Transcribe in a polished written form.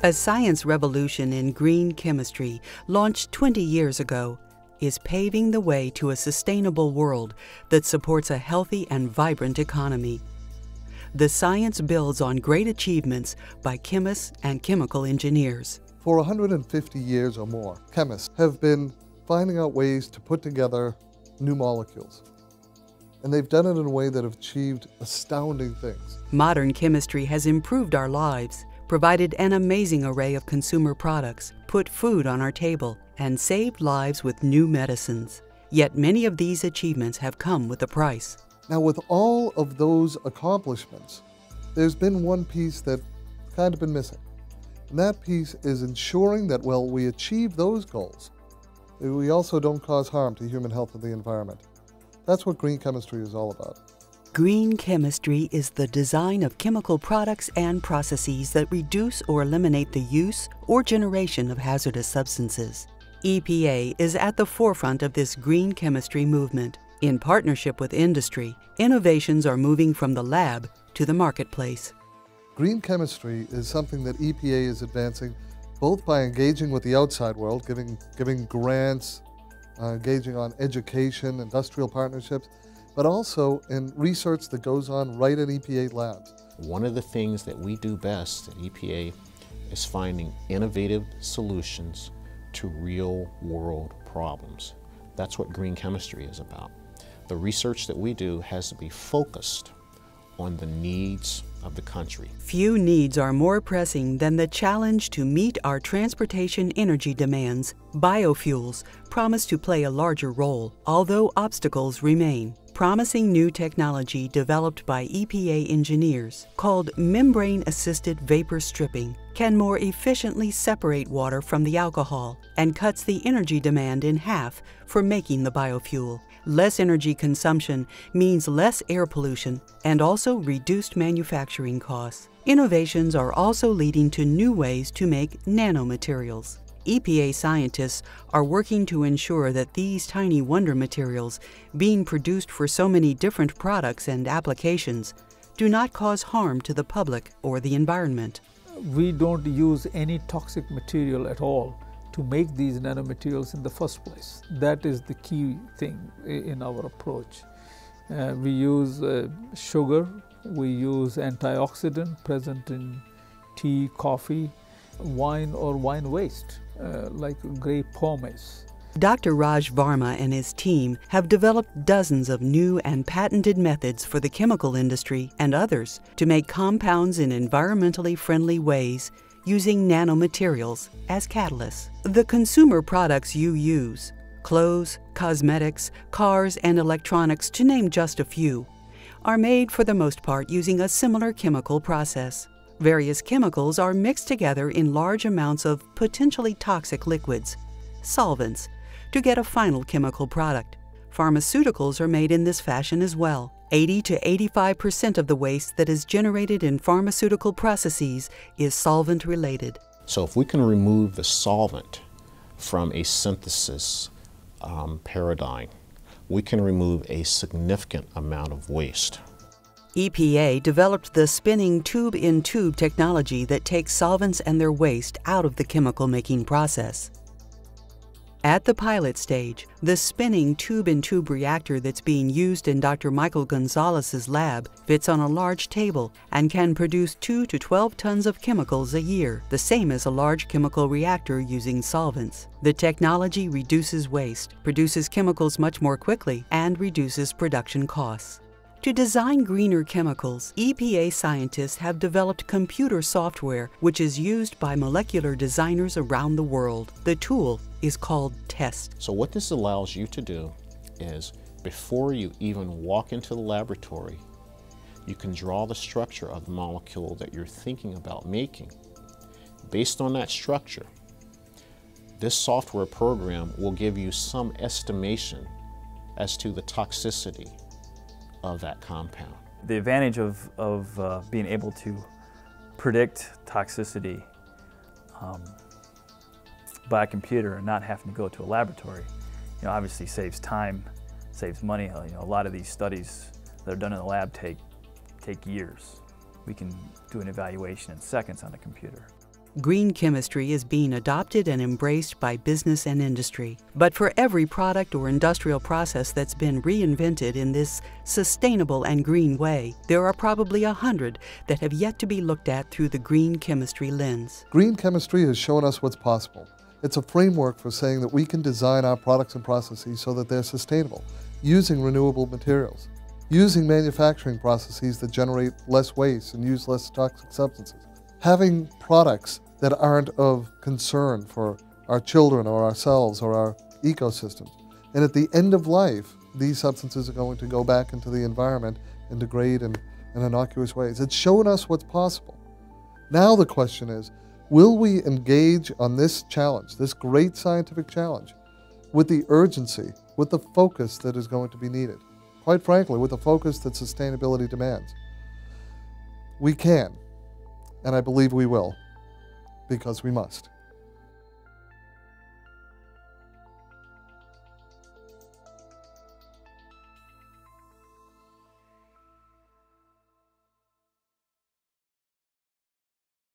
A science revolution in green chemistry, launched 20 years ago, is paving the way to a sustainable world that supports a healthy and vibrant economy. The science builds on great achievements by chemists and chemical engineers. For 150 years or more, chemists have been finding out ways to put together new molecules. And they've done it in a way that have achieved astounding things. Modern chemistry has improved our lives, provided an amazing array of consumer products, put food on our table, and saved lives with new medicines. Yet many of these achievements have come with a price. Now, with all of those accomplishments, there's been one piece that's kind of been missing. And that piece is ensuring that while we achieve those goals, we also don't cause harm to human health and the environment. That's what green chemistry is all about. Green chemistry is the design of chemical products and processes that reduce or eliminate the use or generation of hazardous substances. EPA is at the forefront of this green chemistry movement. In partnership with industry, innovations are moving from the lab to the marketplace. Green chemistry is something that EPA is advancing both by engaging with the outside world, giving grants, engaging on education, industrial partnerships, but also in research that goes on right in EPA labs. One of the things that we do best at EPA is finding innovative solutions to real-world problems. That's what green chemistry is about. The research that we do has to be focused on the needs of the country. Few needs are more pressing than the challenge to meet our transportation energy demands. Biofuels promise to play a larger role, although obstacles remain. Promising new technology developed by EPA engineers, called membrane-assisted vapor stripping, can more efficiently separate water from the alcohol and cuts the energy demand in half for making the biofuel. Less energy consumption means less air pollution and also reduced manufacturing costs. Innovations are also leading to new ways to make nanomaterials. EPA scientists are working to ensure that these tiny wonder materials, being produced for so many different products and applications, do not cause harm to the public or the environment. We don't use any toxic material at all to make these nanomaterials in the first place. That is the key thing in our approach. We use sugar, we use antioxidant present in tea, coffee, wine or wine waste, like grape pomace. Dr. Raj Varma and his team have developed dozens of new and patented methods for the chemical industry and others to make compounds in environmentally friendly ways using nanomaterials as catalysts. The consumer products you use, clothes, cosmetics, cars, and electronics, to name just a few, are made for the most part using a similar chemical process. Various chemicals are mixed together in large amounts of potentially toxic liquids, solvents, to get a final chemical product. Pharmaceuticals are made in this fashion as well. 80 to 85% of the waste that is generated in pharmaceutical processes is solvent-related. So if we can remove the solvent from a synthesis paradigm, we can remove a significant amount of waste. EPA developed the spinning tube-in-tube technology that takes solvents and their waste out of the chemical-making process. At the pilot stage, the spinning tube-in-tube reactor that's being used in Dr. Michael Gonzalez's lab fits on a large table and can produce 2 to 12 tons of chemicals a year, the same as a large chemical reactor using solvents. The technology reduces waste, produces chemicals much more quickly, and reduces production costs. To design greener chemicals, EPA scientists have developed computer software which is used by molecular designers around the world. The tool is called TEST. So what this allows you to do is, before you even walk into the laboratory, you can draw the structure of the molecule that you're thinking about making. Based on that structure, this software program will give you some estimation as to the toxicity of that compound. The advantage of being able to predict toxicity by a computer and not having to go to a laboratory, obviously saves time, saves money. A lot of these studies that are done in the lab take years. We can do an evaluation in seconds on a computer. Green chemistry is being adopted and embraced by business and industry. But for every product or industrial process that's been reinvented in this sustainable and green way, there are probably 100 that have yet to be looked at through the green chemistry lens. Green chemistry has shown us what's possible. It's a framework for saying that we can design our products and processes so that they're sustainable, using renewable materials, using manufacturing processes that generate less waste and use less toxic substances, having products that aren't of concern for our children or ourselves or our ecosystems. And at the end of life, these substances are going to go back into the environment and degrade in innocuous ways. It's shown us what's possible. Now the question is, will we engage on this challenge, this great scientific challenge, with the urgency, with the focus that is going to be needed? Quite frankly, with the focus that sustainability demands. We can, and I believe we will, because we must.